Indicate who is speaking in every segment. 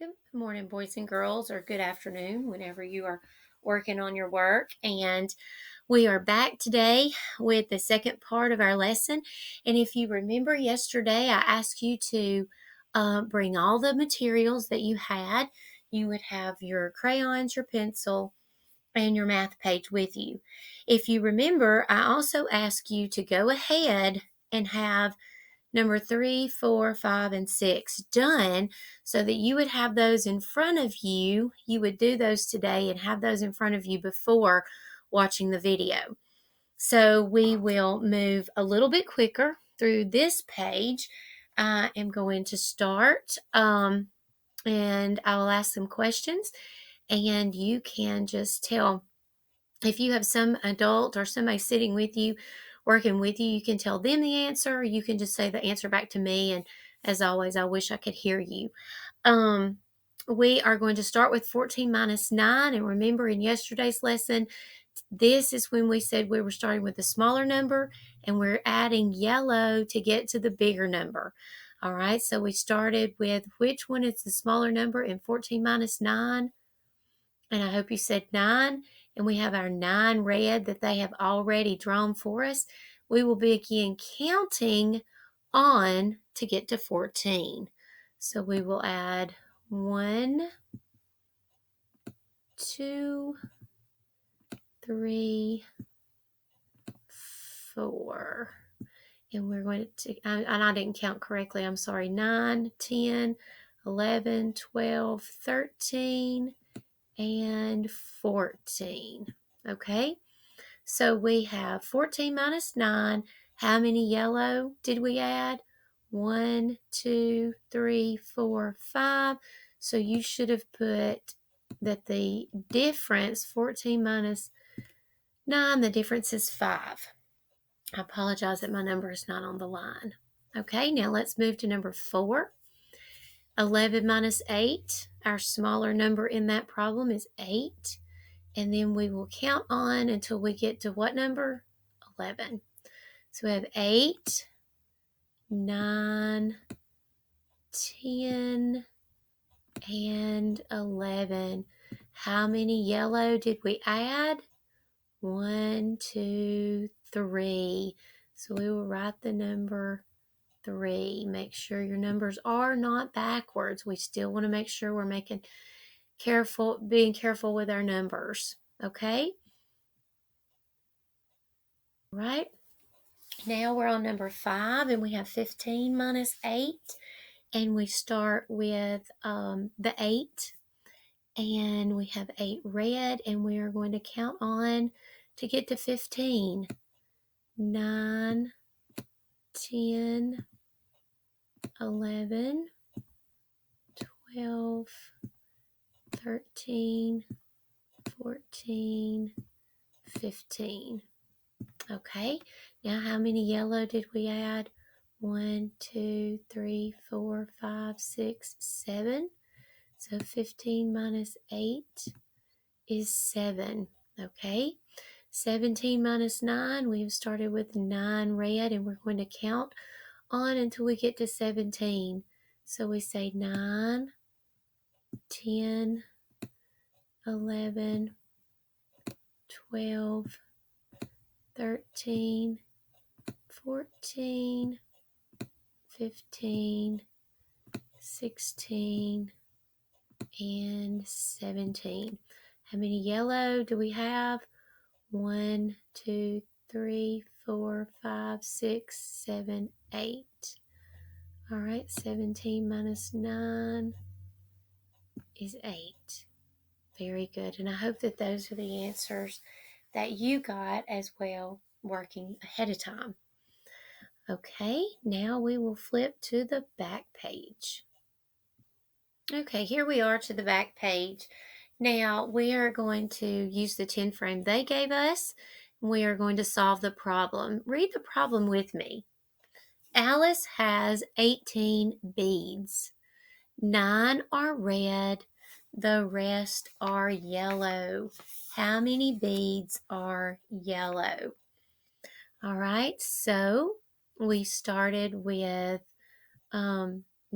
Speaker 1: Good morning, boys and girls, or good afternoon, whenever you are working on your work. And we are back today with the second part of our lesson. And if you remember yesterday, I asked you to bring all the materials that you had. You would have your crayons, your pencil, and your math page with you. If you remember, I also asked you to go ahead and have number 3, 4, 5, and 6 done so that you would have those in front of you. You would do those today and have those in front of you before watching the video. So we will move a little bit quicker through this page. I am going to start and I will ask some questions, and you can just tell. If you have some adult or somebody sitting with you, working with you, you can tell them the answer, or you can just say the answer back to me. And as always, I wish I could hear you. Um, we are going to start with 14 minus 9. And remember, in yesterday's lesson, this is when we said we were starting with a smaller number and we're adding yellow to get to the bigger number. All right, so we started with which one is the smaller number in 14 minus 9? And I hope you said 9. And we have our 9 red that they have already drawn for us. We will begin counting on to get to 14. So we will add 1, 2, 3, 4. And we're going to, and I didn't count correctly, I'm sorry, 9, 10, 11, 12, 13, and 14. Okay, so we have 14 minus 9. How many yellow did we add? 1, 2, 3, 4, 5. So you should have put that the difference, 14 minus 9, the difference is 5. I apologize that my number is not on the line. Okay, now let's move to number 4. 11 minus 8, our smaller number in that problem is 8. And then we will count on until we get to what number? 11. So we have 8, 9, 10, and 11. How many yellow did we add? 1, 2, 3. So we will write the number 3. Make sure your numbers are not backwards. We still want to make sure we're being careful with our numbers. Okay? All right. Now we're on number 5, and we have 15 minus 8. And we start with the 8. And we have 8 red, and we are going to count on to get to 15. 9, 10, 11, 12, 13, 14, 15. Okay, now how many yellow did we add? 1, 2, 3, 4, 5, 6, 7. So 15 minus 8 is 7. Okay, 17 minus 9, we've started with 9 red, and we're going to count on until we get to 17. So we say 9, 10, 11, 12, 13, 14, 15, 16, and 17. How many yellow do we have? 1, 2, 3, 4, 5, 6, 7, 8. All right, 17 minus 9 is 8. Very good. And I hope that those are the answers that you got as well, working ahead of time. Okay, now we will flip to the back page. Okay, here we are to the back page. Now we are going to use the 10 frame they gave us. We are going to solve the problem. Read the problem with me. Alice has 18 beads. 9 are red. The rest are yellow. How many beads are yellow? All right, so we started with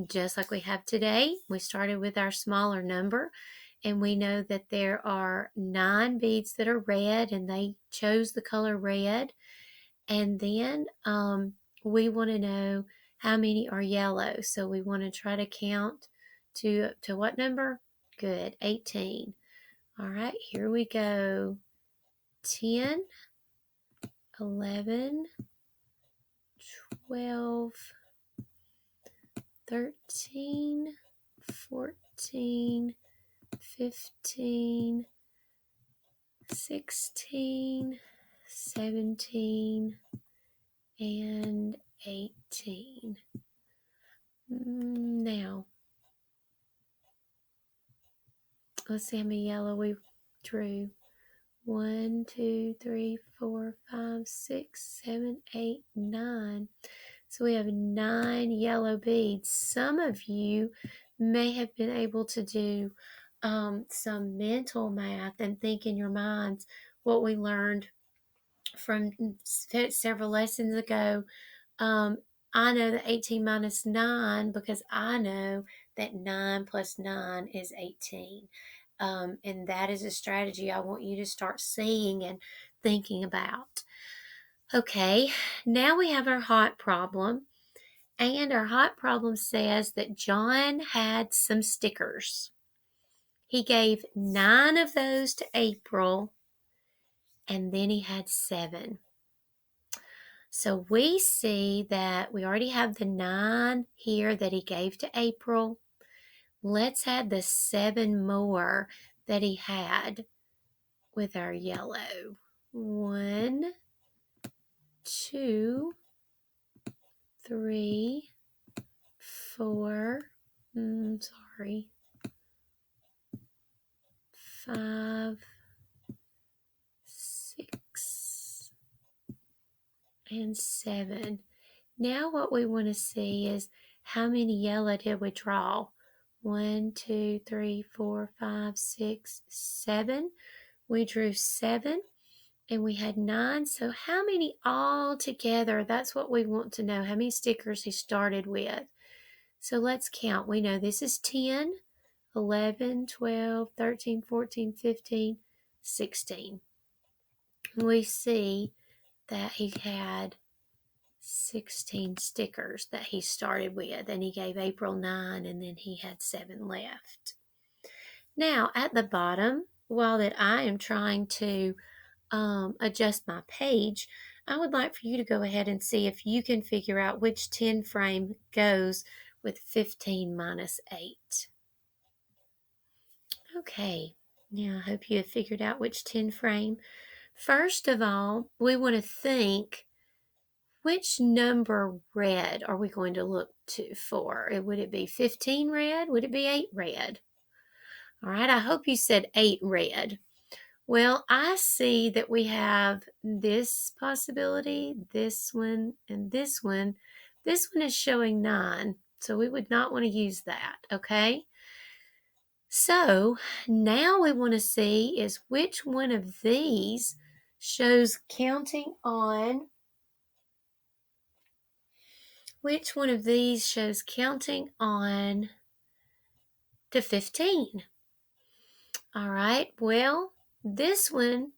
Speaker 1: just like we have today. We started with our smaller number, and we know that there are 9 beads that are red, and they chose the color red. And then we want to know how many are yellow. So we want to try to count to what number? Good, 18. All right, here we go. 10, 11, 12, 13, 14, 15, 16, 17, and 18. Now, let's see how many yellow we drew. 1, 2, 3, 4, 5, 6, 7, 8, 9. So we have 9 yellow beads. Some of you may have been able to do some mental math and think in your minds what we learned from several lessons ago. I know that 18 minus 9 because I know that 9 plus 9 is 18. And that is a strategy I want you to start seeing and thinking about. Okay, now we have our hot problem. And our hot problem says that John had some stickers. He gave 9 of those to April, and then he had 7. So we see that we already have the 9 here that he gave to April. Let's add the 7 more that he had with our yellow. 1, 2, 3, 4, 5, 6, and 7. Now what we want to see is how many yellow did we draw? 1, 2, 3, 4, 5, 6, 7. We drew 7 and we had 9. So how many all together? That's what we want to know. How many stickers he started with. So let's count. We know this is 10, 11, 12, 13, 14, 15, 16. We see that he had 16 stickers that he started with, and he gave April 9, and then he had 7 left. Now at the bottom, while that I am trying to adjust my page, I would like for you to go ahead and see if you can figure out which 10 frame goes with 15 minus 8. Okay, now I hope you have figured out which 10 frame. First of all, we want to think, which number red are we going to look for? Would it be 15 red? Would it be 8 red? All right, I hope you said 8 red. Well, I see that we have this possibility, this one, and this one. This one is showing 9, so we would not want to use that, okay? So now we want to see is which one of these shows counting on, to 15. All right, well, this one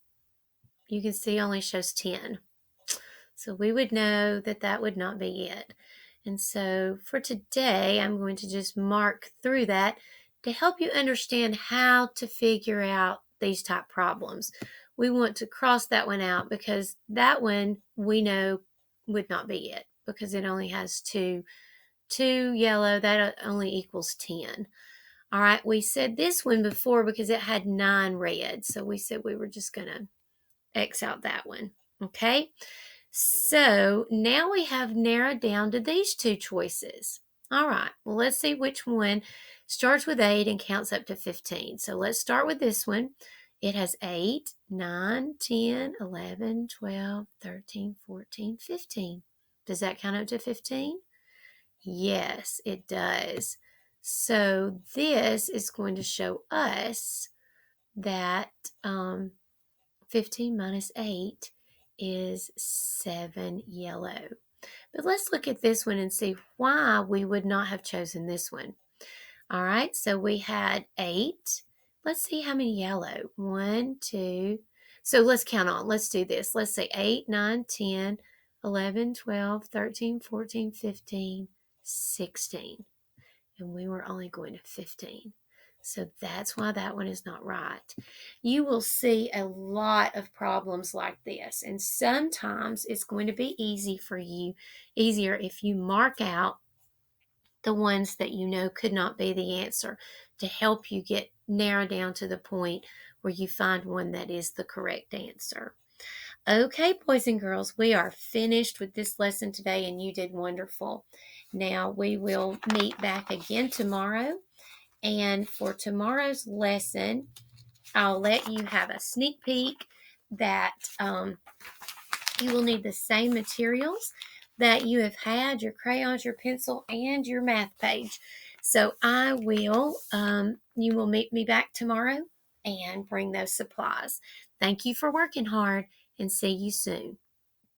Speaker 1: you can see only shows 10. So we would know that that would not be it. And so for today, I'm going to just mark through that to help you understand how to figure out these type problems. We want to cross that one out because that one we know would not be it because it only has two yellow. That only equals 10. All right, we said this one before because it had 9 red. So we said we were just going to X out that one. Okay. So now we have narrowed down to these 2 choices. All right, well, let's see which one starts with 8 and counts up to 15. So let's start with this one. It has 8, 9, 10, 11, 12, 13, 14, 15. Does that count up to 15? Yes, it does. So this is going to show us that 15 minus 8 is 7 yellow. But let's look at this one and see why we would not have chosen this one. All right, so we had 8. Let's see how many yellow. 1, 2. So let's count on. Let's do this. Let's say 8, 9, 10, 11, 12, 13, 14, 15, 16. And we were only going to 15. So that's why that one is not right. You will see a lot of problems like this. And sometimes it's going to be easier if you mark out the ones that you know could not be the answer to help you get narrow down to the point where you find one that is the correct answer. Okay, boys and girls, we are finished with this lesson today, and you did wonderful. Now we will meet back again tomorrow. And for tomorrow's lesson, I'll let you have a sneak peek that you will need the same materials that you have had, your crayons, your pencil, and your math page. So you will meet me back tomorrow and bring those supplies. Thank you for working hard, and see you soon.